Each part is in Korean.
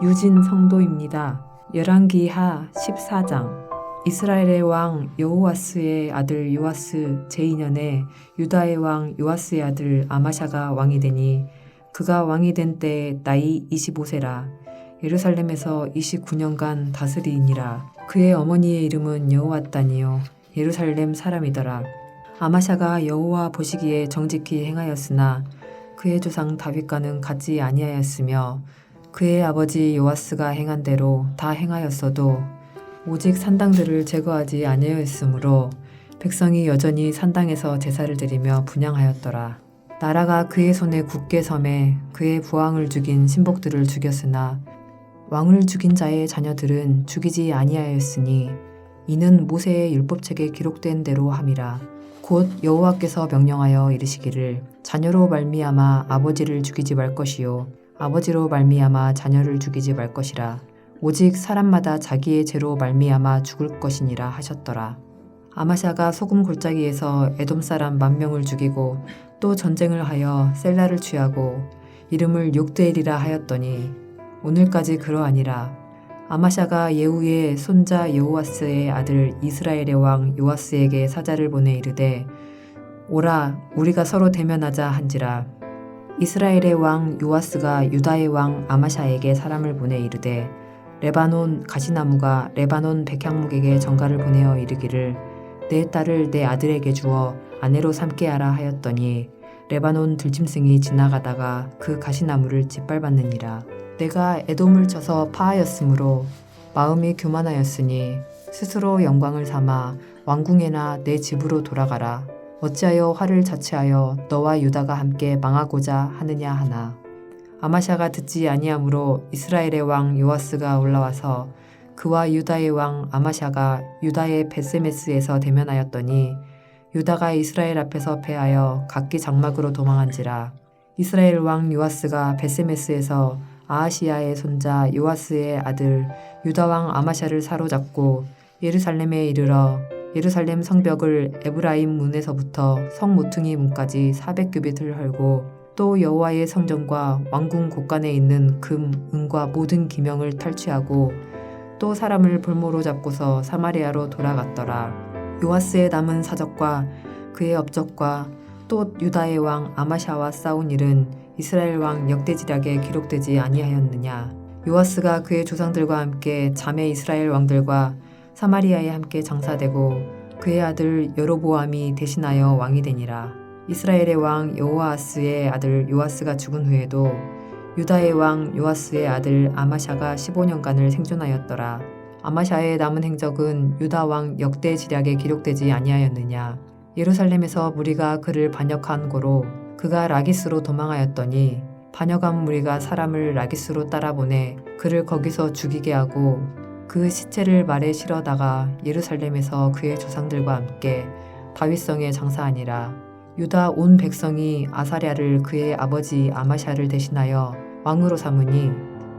유진 성도입니다. 열왕기하 14장. 이스라엘의 왕 여호와스의 아들 요아스 제2년에 유다의 왕 요아스의 아들 아마샤가 왕이 되니 그가 왕이 된 때에 나이 25세라. 예루살렘에서 29년간 다스리니라. 그의 어머니의 이름은 여호와단이요 예루살렘 사람이더라. 아마샤가 여호와 보시기에 정직히 행하였으나 그의 조상 다윗과는 같지 아니하였으며 그의 아버지 요아스가 행한 대로 다 행하였어도 오직 산당들을 제거하지 아니하였으므로 백성이 여전히 산당에서 제사를 드리며 분향하였더라. 나라가 그의 손에 굳게 섬에 그의 부왕을 죽인 신복들을 죽였으나 왕을 죽인 자의 자녀들은 죽이지 아니하였으니 이는 모세의 율법책에 기록된 대로 함이라. 곧 여호와께서 명령하여 이르시기를 자녀로 말미암아 아버지를 죽이지 말 것이요 아버지로 말미암아 자녀를 죽이지 말 것이라. 오직 사람마다 자기의 죄로 말미암아 죽을 것이니라 하셨더라. 아마샤가 소금 골짜기에서 에돔 사람 10,000명을 죽이고 또 전쟁을 하여 셀라를 취하고 이름을 욕드엘이라 하였더니 오늘까지 그러하니라. 아마샤가 예후의 손자 여호와스의 아들 이스라엘의 왕 요아스에게 사자를 보내 이르되 오라 우리가 서로 대면하자 한지라. 이스라엘의 왕 요아스가 유다의 왕 아마샤에게 사람을 보내 이르되 레바논 가시나무가 레바논 백향목에게 전가를 보내어 이르기를 내 딸을 내 아들에게 주어 아내로 삼게 하라 하였더니 레바논 들짐승이 지나가다가 그 가시나무를 짓밟았느니라. 내가 에돔을 쳐서 파하였으므로 마음이 교만하였으니 스스로 영광을 삼아 왕궁에나 내 집으로 돌아가라. 어찌하여 화를 자취하여 너와 유다가 함께 망하고자 하느냐 하나. 아마샤가 듣지 아니하므로 이스라엘의 왕 요아스가 올라와서 그와 유다의 왕 아마샤가 유다의 벳세메스에서 대면하였더니 유다가 이스라엘 앞에서 패하여 각기 장막으로 도망한지라. 이스라엘 왕 요아스가 벳세메스에서 아하시야의 손자 요아스의 아들 유다 왕 아마샤를 사로잡고 예루살렘에 이르러 예루살렘 성벽을 에브라임 문에서부터 성 모퉁이 문까지 400규빗을 헐고 또 여호와의 성전과 왕궁 곳간에 있는 금, 은과 모든 기명을 탈취하고 또 사람을 볼모로 잡고서 사마리아로 돌아갔더라. 요아스의 남은 사적과 그의 업적과 또 유다의 왕 아마샤와 싸운 일은 이스라엘 왕 역대지략에 기록되지 아니하였느냐. 요아스가 그의 조상들과 함께 자매 이스라엘 왕들과 사마리아에 함께 장사되고 그의 아들 여로보암이 대신하여 왕이 되니라. 이스라엘의 왕 여호아스의 아들 요아스가 죽은 후에도 유다의 왕 요아스의 아들 아마샤가 15년간을 생존하였더라. 아마샤의 남은 행적은 유다 왕 역대지략에 기록되지 아니하였느냐. 예루살렘에서 무리가 그를 반역한 고로 그가 라기스로 도망하였더니 반역한 무리가 사람을 라기스로 따라보내 그를 거기서 죽이게 하고 그 시체를 말에 실어다가 예루살렘에서 그의 조상들과 함께 다윗성에 장사하니라. 유다 온 백성이 아사랴를 그의 아버지 아마샤를 대신하여 왕으로 삼으니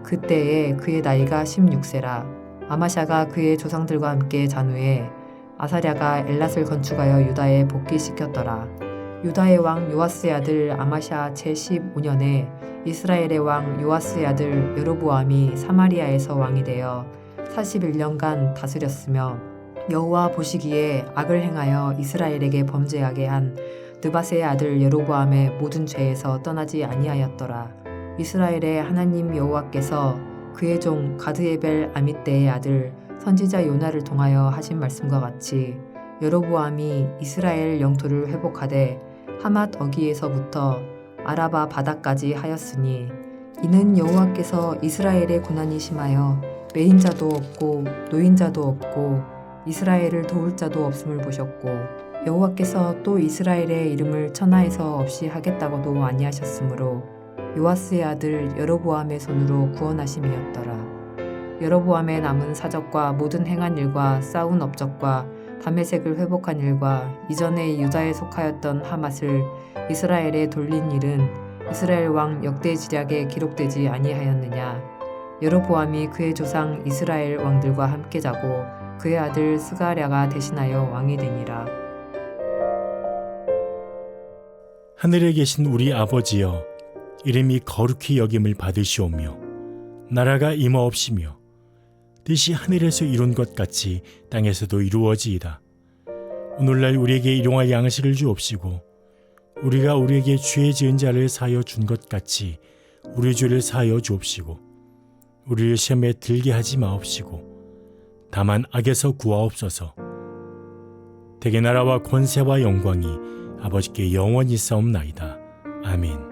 그때에 그의 나이가 16세라. 아마샤가 그의 조상들과 함께 잔 후에 아사랴가 엘랏을 건축하여 유다에 복귀시켰더라. 유다의 왕 요아스의 아들 아마샤 제15년에 이스라엘의 왕 요아스의 아들 여로보암이 사마리아에서 왕이 되어 41년간 다스렸으며 여호와 보시기에 악을 행하여 이스라엘에게 범죄하게 한 느밧의 아들 여로보암의 모든 죄에서 떠나지 아니하였더라. 이스라엘의 하나님 여호와께서 그의 종 가드에벨 아mit대의 아들 선지자 요나를 통하여 하신 말씀과 같이 여로보암이 이스라엘 영토를 회복하되 하맛 어기에서부터 아라바 바다까지 하였으니 이는 여호와께서 이스라엘의 고난이 심하여 매인자도 없고 노인자도 없고 이스라엘을 도울 자도 없음을 보셨고 여호와께서 또 이스라엘의 이름을 천하에서 없이 하겠다고도 아니하셨으므로 요아스의 아들 여로보암의 손으로 구원하심이었더라. 여로보암의 남은 사적과 모든 행한 일과 싸운 업적과 다메섹을 회복한 일과 이전에 유다에 속하였던 하맛을 이스라엘에 돌린 일은 이스라엘 왕 역대지략에 기록되지 아니하였느냐. 여로보암이 그의 조상 이스라엘 왕들과 함께 자고 그의 아들 스가랴가 대신하여 왕이 되니라. 하늘에 계신 우리 아버지여, 이름이 거룩히 여김을 받으시오며 나라가 임하옵시며 뜻이 하늘에서 이룬 것 같이 땅에서도 이루어지이다. 오늘날 우리에게 일용할 양식을 주옵시고 우리가 우리에게 죄 지은 자를 사하여 준 것 같이 우리 죄를 사하여 주옵시고 우리를 시험에 들게 하지 마옵시고 다만 악에서 구하옵소서. 대개 나라와 권세와 영광이 아버지께 영원히 있사옵나이다. 아멘.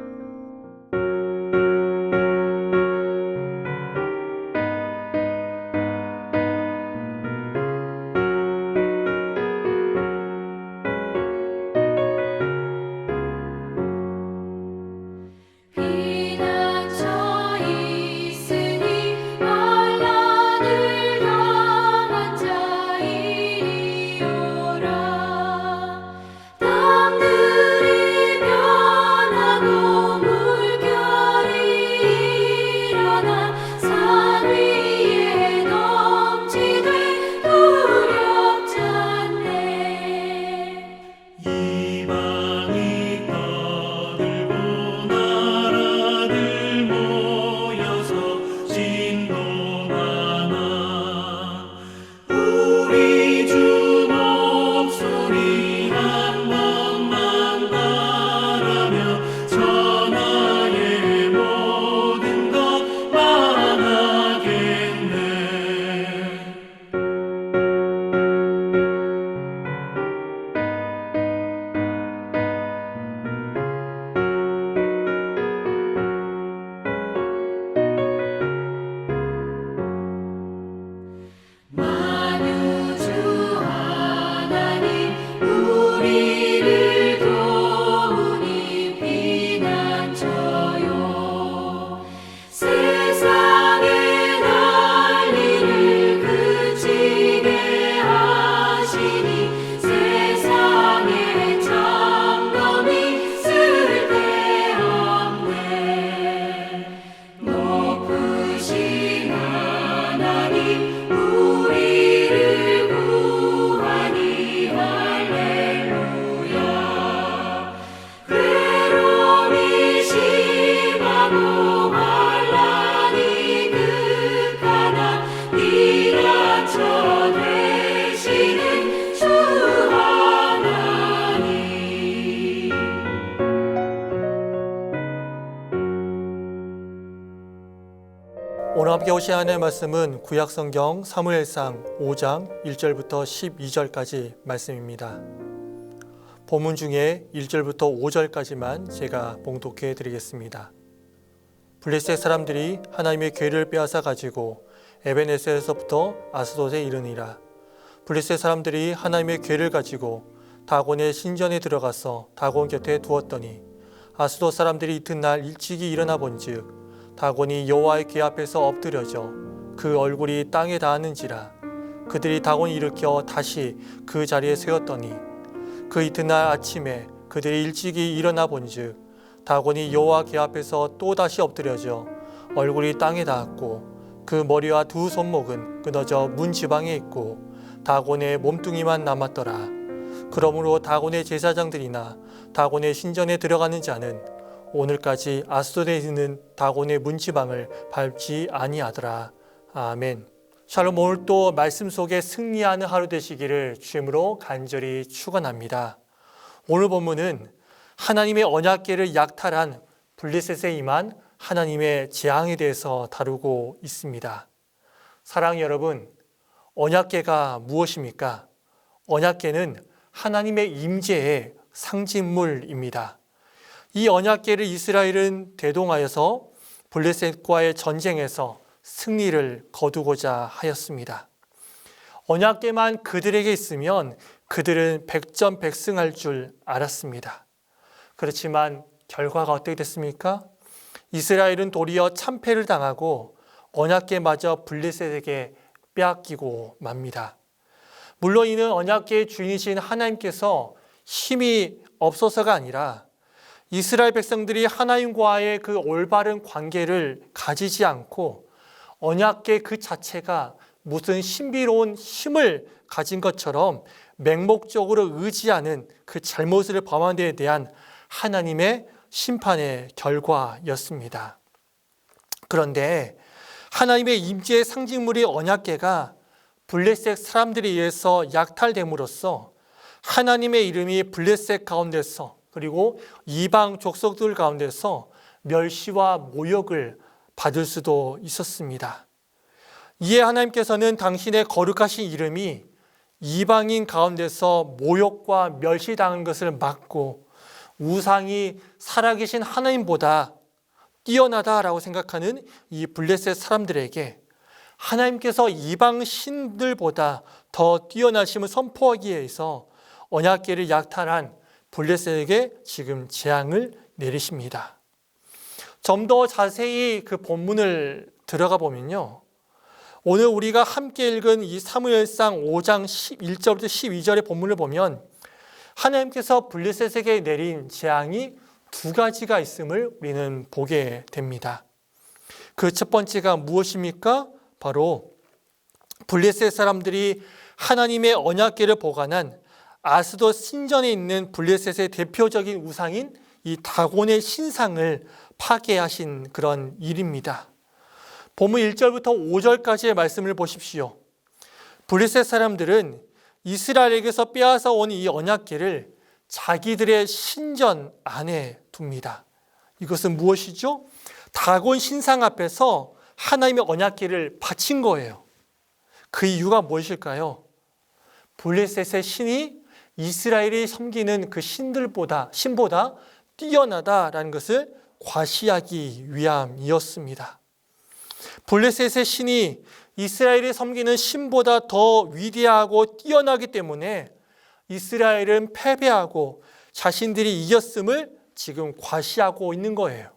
오늘 함께 오신 하나님의 말씀은 구약성경 사무엘상 5장 1절부터 12절까지 말씀입니다. 본문 중에 1절부터 5절까지만 제가 봉독해 드리겠습니다. 블레셋 사람들이 하나님의 궤를 빼앗아 가지고 에벤에셀에서부터 아스돗에 이르니라. 블레셋 사람들이 하나님의 궤를 가지고 다곤의 신전에 들어가서 다곤 곁에 두었더니 아스돗 사람들이 이튿날 일찍이 일어나 본즉 다곤이 여호와의 궤 앞에서 엎드려져 그 얼굴이 땅에 닿았는지라. 그들이 다곤을 일으켜 다시 그 자리에 세웠더니 그 이튿날 아침에 그들이 일찍이 일어나 본즉 다곤이 여호와 궤 앞에서 또 다시 엎드려져 얼굴이 땅에 닿았고 그 머리와 두 손목은 끊어져 문 지방에 있고 다곤의 몸뚱이만 남았더라. 그러므로 다곤의 제사장들이나 다곤의 신전에 들어가는 자는 오늘까지 아스돗에 있는 다곤의 문지방을 밟지 아니하더라. 아멘. 샬롬. 오늘 또 말씀 속에 승리하는 하루 되시기를 주님으로 간절히 축원합니다. 오늘 본문은 하나님의 언약궤를 약탈한 블레셋에 임한 하나님의 재앙에 대해서 다루고 있습니다. 사랑하는 여러분, 언약궤가 무엇입니까? 언약궤는 하나님의 임재의 상징물입니다. 이 언약궤를 이스라엘은 대동하여서 블레셋과의 전쟁에서 승리를 거두고자 하였습니다. 언약궤만 그들에게 있으면 그들은 백전백승할 줄 알았습니다. 그렇지만 결과가 어떻게 됐습니까? 이스라엘은 도리어 참패를 당하고 언약궤마저 블레셋에게 빼앗기고 맙니다. 물론 이는 언약궤의 주인이신 하나님께서 힘이 없어서가 아니라 이스라엘 백성들이 하나님과의 그 올바른 관계를 가지지 않고 언약궤 그 자체가 무슨 신비로운 힘을 가진 것처럼 맹목적으로 의지하는 그 잘못을 범한 데에 대한 하나님의 심판의 결과였습니다. 그런데 하나님의 임재의 상징물이 언약궤가 블레셋 사람들에 의해서 약탈됨으로써 하나님의 이름이 블레셋 가운데서 그리고 이방 족속들 가운데서 멸시와 모욕을 받을 수도 있었습니다. 이에 하나님께서는 당신의 거룩하신 이름이 이방인 가운데서 모욕과 멸시당한 것을 막고 우상이 살아계신 하나님보다 뛰어나다라고 생각하는 이 블레셋 사람들에게 하나님께서 이방 신들보다 더 뛰어나심을 선포하기 위해서 언약궤를 약탈한 블레셋에게 지금 재앙을 내리십니다. 좀 더 자세히 그 본문을 들어가 보면요, 오늘 우리가 함께 읽은 이 사무엘상 5장 1절부터 12절의 본문을 보면 하나님께서 블레셋에게 내린 재앙이 두 가지가 있음을 우리는 보게 됩니다. 그 첫 번째가 무엇입니까? 바로 블레셋 사람들이 하나님의 언약궤를 보관한 아스돗 신전에 있는 블레셋의 대표적인 우상인 이 다곤의 신상을 파괴하신 그런 일입니다. 본문 1절부터 5절까지의 말씀을 보십시오. 블레셋 사람들은 이스라엘에게서 빼앗아 온 이 언약궤를 자기들의 신전 안에 둡니다. 이것은 무엇이죠? 다곤 신상 앞에서 하나님의 언약궤를 바친 거예요. 그 이유가 무엇일까요? 블레셋의 신이 이스라엘이 섬기는 그 신보다 뛰어나다라는 것을 과시하기 위함이었습니다. 블레셋의 신이 이스라엘이 섬기는 신보다 더 위대하고 뛰어나기 때문에 이스라엘은 패배하고 자신들이 이겼음을 지금 과시하고 있는 거예요.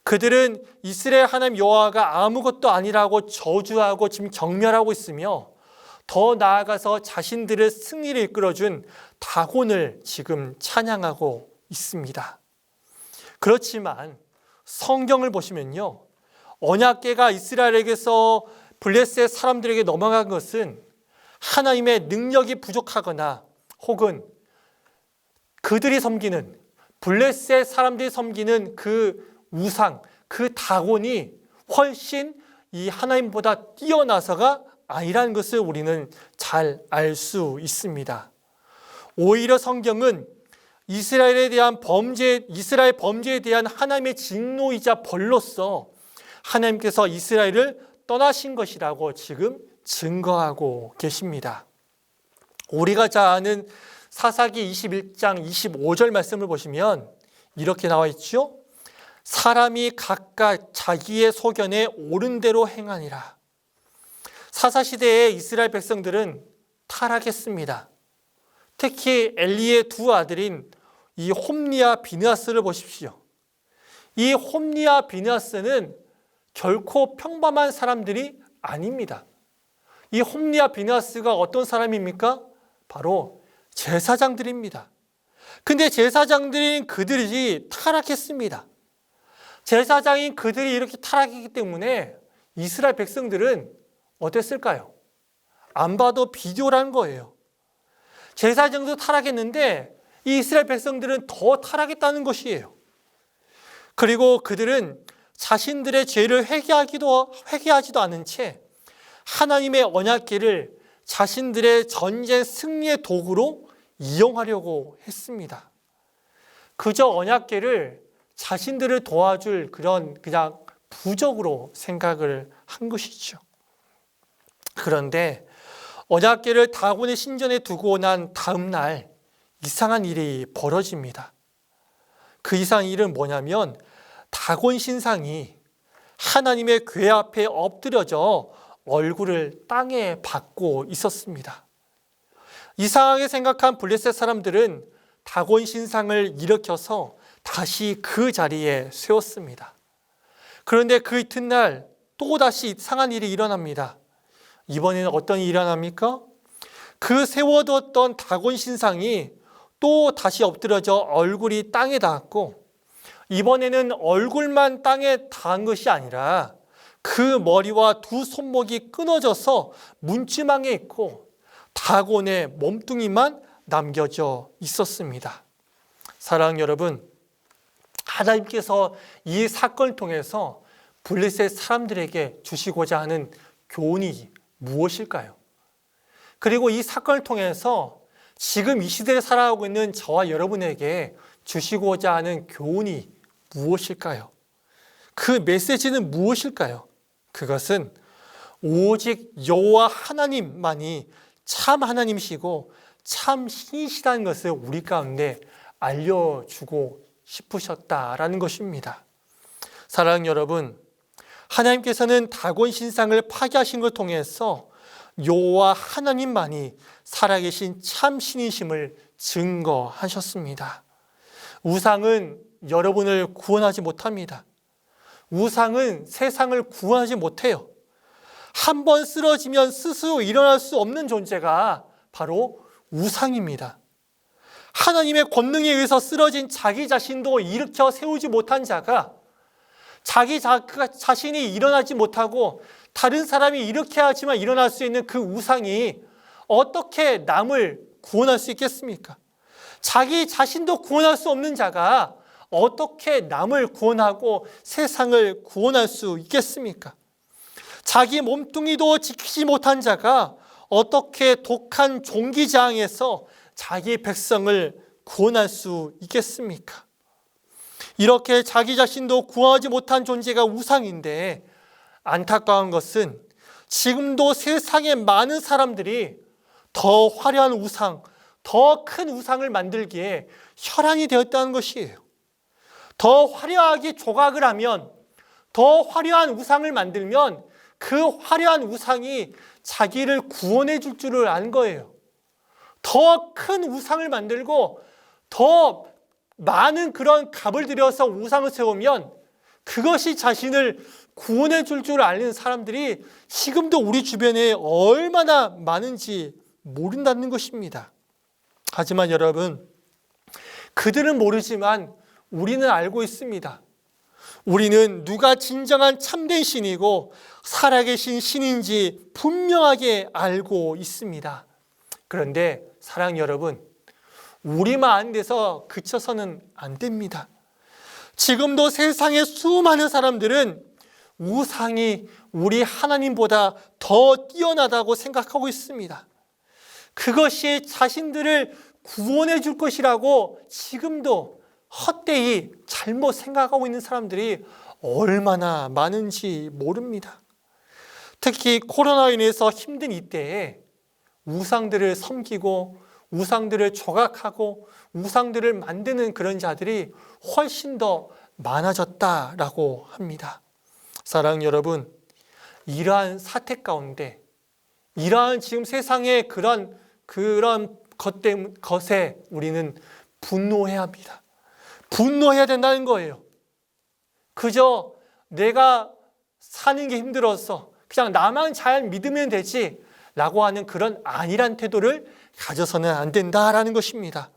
그들은 이스라엘 하나님 여호와가 아무것도 아니라고 저주하고 지금 경멸하고 있으며 더 나아가서 자신들의 승리를 이끌어준 다곤을 지금 찬양하고 있습니다. 그렇지만 성경을 보시면요, 언약궤가 이스라엘에게서 블레셋 사람들에게 넘어간 것은 하나님의 능력이 부족하거나 혹은 그들이 섬기는 블레셋 사람들이 섬기는 그 우상, 그 다곤이 훨씬 이 하나님보다 뛰어나서가 아니라는 것을 우리는 잘 알 수 있습니다. 오히려 성경은 이스라엘 범죄에 대한 하나님의 진노이자 벌로서 하나님께서 이스라엘을 떠나신 것이라고 지금 증거하고 계십니다. 우리가 잘 아는 사사기 21장 25절 말씀을 보시면 이렇게 나와 있죠. 사람이 각각 자기의 소견에 옳은 대로 행하니라. 사사시대의 이스라엘 백성들은 타락했습니다. 특히 엘리의 두 아들인 이 홈리와 비느하스를 보십시오. 이 홈리와 비느하스는 결코 평범한 사람들이 아닙니다. 이 홈리와 비느하스가 어떤 사람입니까? 바로 제사장들입니다. 근데 제사장들인 그들이 타락했습니다. 제사장인 그들이 이렇게 타락했기 때문에 이스라엘 백성들은 어땠을까요? 안 봐도 비디오라는 거예요. 제사장도 타락했는데 이 이스라엘 백성들은 더 타락했다는 것이에요. 그리고 그들은 자신들의 죄를 회개하지도 않은 채 하나님의 언약궤를 자신들의 전쟁 승리의 도구로 이용하려고 했습니다. 그저 언약궤를 자신들을 도와줄 그냥 부적으로 생각을 한 것이죠. 그런데 언약궤를 다곤의 신전에 두고 난 다음 날 이상한 일이 벌어집니다. 그 이상한 일은 뭐냐면 다곤 신상이 하나님의 궤 앞에 엎드려져 얼굴을 땅에 박고 있었습니다. 이상하게 생각한 블레셋 사람들은 다곤 신상을 일으켜서 다시 그 자리에 세웠습니다. 그런데 그 이튿날 또다시 이상한 일이 일어납니다. 이번에는 어떤 일이 일어납니까? 그 세워두었던 다곤 신상이 또 다시 엎드려져 얼굴이 땅에 닿았고, 이번에는 얼굴만 땅에 닿은 것이 아니라 그 머리와 두 손목이 끊어져서 문지방에 있고 다곤의 몸뚱이만 남겨져 있었습니다. 사랑하는 여러분, 하나님께서 이 사건을 통해서 블레셋 사람들에게 주시고자 하는 교훈이 무엇일까요? 그리고 이 사건을 통해서 지금 이 시대를 살아가고 있는 저와 여러분에게 주시고자 하는 교훈이 무엇일까요? 그 메시지는 무엇일까요? 그것은 오직 여호와 하나님만이 참 하나님이시고 참 신이시라는 것을 우리 가운데 알려주고 싶으셨다라는 것입니다. 사랑하는 여러분, 하나님께서는 다곤 신상을 파괴하신 걸 통해서 여호와 하나님만이 살아계신 참 신이심을 증거하셨습니다. 우상은 여러분을 구원하지 못합니다. 우상은 세상을 구원하지 못해요. 한 번 쓰러지면 스스로 일어날 수 없는 존재가 바로 우상입니다. 하나님의 권능에 의해서 쓰러진 자기 자신도 일으켜 세우지 못한 자가 자기 자신이 일어나지 못하고 다른 사람이 일으켜야지만 일어날 수 있는 그 우상이 어떻게 남을 구원할 수 있겠습니까? 자기 자신도 구원할 수 없는 자가 어떻게 남을 구원하고 세상을 구원할 수 있겠습니까? 자기 몸뚱이도 지키지 못한 자가 어떻게 독한 종기장에서 자기 백성을 구원할 수 있겠습니까? 이렇게 자기 자신도 구원하지 못한 존재가 우상인데 안타까운 것은 지금도 세상에 많은 사람들이 더 화려한 우상, 더 큰 우상을 만들기에 혈안이 되었다는 것이에요. 더 화려하게 조각을 하면, 더 화려한 우상을 만들면 그 화려한 우상이 자기를 구원해 줄 줄을 아는 거예요. 더 큰 우상을 만들고 더 많은 그런 값을 들여서 우상을 세우면 그것이 자신을 구원해 줄 줄 아는 사람들이 지금도 우리 주변에 얼마나 많은지 모른다는 것입니다. 하지만 여러분, 그들은 모르지만 우리는 알고 있습니다. 우리는 누가 진정한 참된 신이고 살아계신 신인지 분명하게 알고 있습니다. 그런데 사랑하는 여러분, 우리만 아는 데서 그쳐서는 안 됩니다. 지금도 세상의 수많은 사람들은 우상이 우리 하나님보다 더 뛰어나다고 생각하고 있습니다. 그것이 자신들을 구원해 줄 것이라고 지금도 헛되이 잘못 생각하고 있는 사람들이 얼마나 많은지 모릅니다. 특히 코로나로 인해서 힘든 이때에 우상들을 섬기고 우상들을 조각하고 우상들을 만드는 그런 자들이 훨씬 더 많아졌다라고 합니다. 사랑하는 여러분, 이러한 사태 가운데, 이러한 지금 세상의 그런 것에 우리는 분노해야 합니다. 분노해야 된다는 거예요. 그저 내가 사는 게 힘들어서 그냥 나만 잘 믿으면 되지 라고 하는 그런 안일한 태도를 가져서는 안 된다라는 것입니다.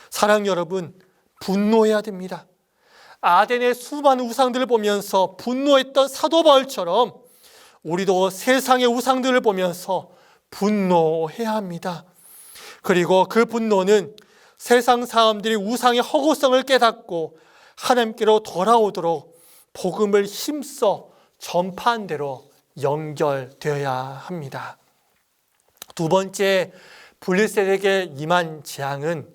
사랑하는 여러분, 분노해야 됩니다. 아덴의 수많은 우상들을 보면서 분노했던 사도 바울처럼 우리도 세상의 우상들을 보면서 분노해야 합니다. 그리고 그 분노는 세상 사람들이 우상의 허구성을 깨닫고 하나님께로 돌아오도록 복음을 힘써 전파한 대로 연결되어야 합니다. 두 번째, 블레셋에게 임한 재앙은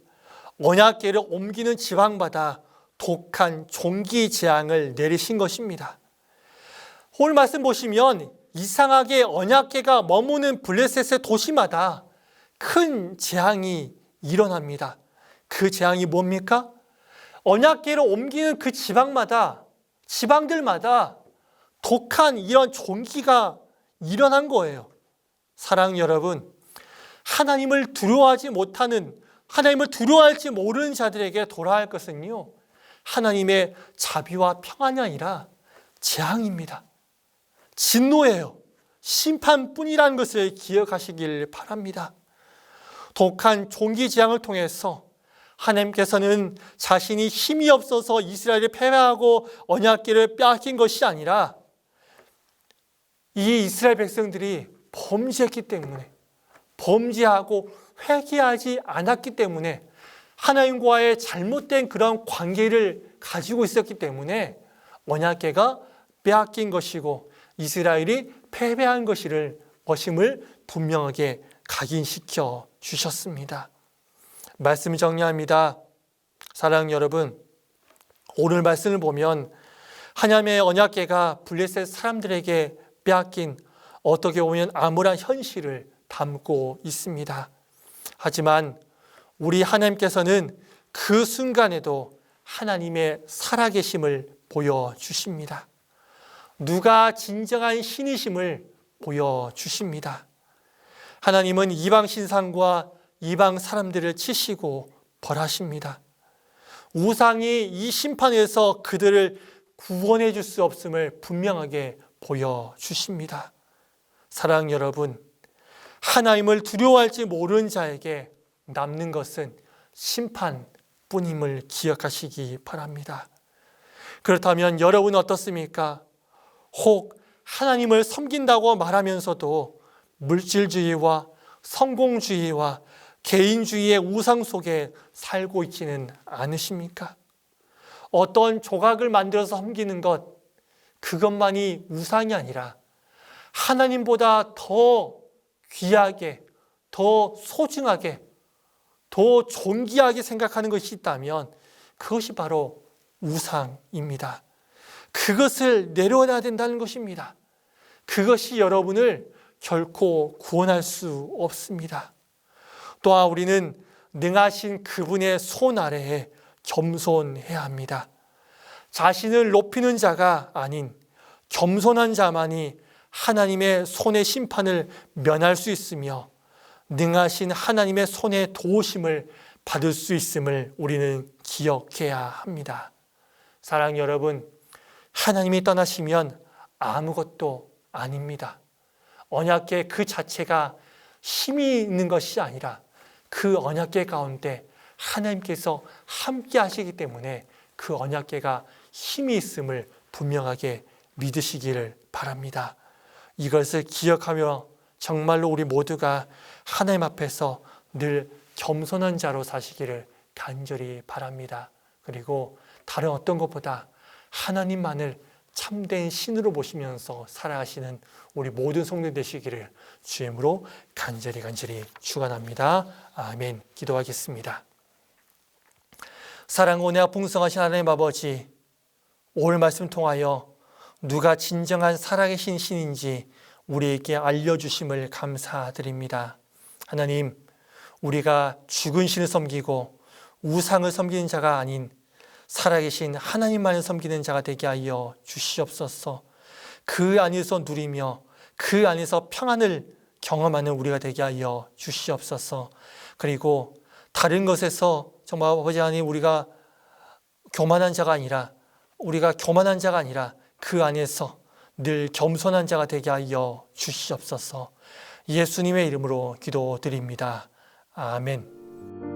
언약궤를 옮기는 지방마다 독한 종기 재앙을 내리신 것입니다. 오늘 말씀 보시면 이상하게 언약궤가 머무는 블레셋의 도시마다 큰 재앙이 일어납니다. 그 재앙이 뭡니까? 언약궤를 옮기는 그 지방들마다 독한 이런 종기가 일어난 거예요. 사랑하는 여러분, 하나님을 두려워하지 못하는, 하나님을 두려워할지 모르는 자들에게 돌아갈 것은요, 하나님의 자비와 평안이 아니라 재앙입니다. 진노예요. 심판뿐이라는 것을 기억하시길 바랍니다. 독한 종기 재앙을 통해서 하나님께서는 자신이 힘이 없어서 이스라엘을 패배하고 언약궤를 빼앗긴 것이 아니라 이 이스라엘 백성들이 범죄했기 때문에, 범죄하고 회개하지 않았기 때문에, 하나님과의 잘못된 그런 관계를 가지고 있었기 때문에 언약궤가 빼앗긴 것이고 이스라엘이 패배한 것임을 분명하게 각인시켜 주셨습니다. 말씀 정리합니다. 사랑하는 여러분, 오늘 말씀을 보면 하나님의 언약궤가 블레셋 사람들에게 빼앗긴 어떻게 보면 암울한 현실을 담고 있습니다. 하지만 우리 하나님께서는 그 순간에도 하나님의 살아계심을 보여주십니다. 누가 진정한 신이심을 보여주십니다. 하나님은 이방 신상과 이방 사람들을 치시고 벌하십니다. 우상이 이 심판에서 그들을 구원해 줄 수 없음을 분명하게 보여주십니다. 사랑하는 여러분, 하나님을 두려워할지 모르는 자에게 남는 것은 심판뿐임을 기억하시기 바랍니다. 그렇다면 여러분은 어떻습니까? 혹 하나님을 섬긴다고 말하면서도 물질주의와 성공주의와 개인주의의 우상 속에 살고 있지는 않으십니까? 어떤 조각을 만들어서 섬기는 것, 그것만이 우상이 아니라 하나님보다 더 귀하게, 더 소중하게, 더 존귀하게 생각하는 것이 있다면 그것이 바로 우상입니다. 그것을 내려놔야 된다는 것입니다. 그것이 여러분을 결코 구원할 수 없습니다. 또한 우리는 능하신 그분의 손 아래에 겸손해야 합니다. 자신을 높이는 자가 아닌 겸손한 자만이 하나님의 손의 심판을 면할 수 있으며 능하신 하나님의 손의 도우심을 받을 수 있음을 우리는 기억해야 합니다. 사랑하는 여러분, 하나님이 떠나시면 아무것도 아닙니다. 언약궤 그 자체가 힘이 있는 것이 아니라 그 언약궤 가운데 하나님께서 함께 하시기 때문에 그 언약궤가 힘이 있음을 분명하게 믿으시기를 바랍니다. 이것을 기억하며 정말로 우리 모두가 하나님 앞에서 늘 겸손한 자로 사시기를 간절히 바랍니다. 그리고 다른 어떤 것보다 하나님만을 참된 신으로 보시면서 살아가시는 우리 모든 성도 되시기를 주임으로 간절히 축원합니다. 아멘. 기도하겠습니다. 사랑과 은혜와 풍성하신 하나님 아버지, 오늘 말씀 통하여 누가 진정한 살아계신 신인지 우리에게 알려주심을 감사드립니다. 하나님, 우리가 죽은 신을 섬기고 우상을 섬기는 자가 아닌 살아계신 하나님만을 섬기는 자가 되게 하여 주시옵소서. 그 안에서 누리며 그 안에서 평안을 경험하는 우리가 되게 하여 주시옵소서. 그리고 다른 것에서 정말 아버지 하나님 우리가 교만한 자가 아니라 그 안에서 늘 겸손한 자가 되게 하여 주시옵소서. 예수님의 이름으로 기도드립니다. 아멘.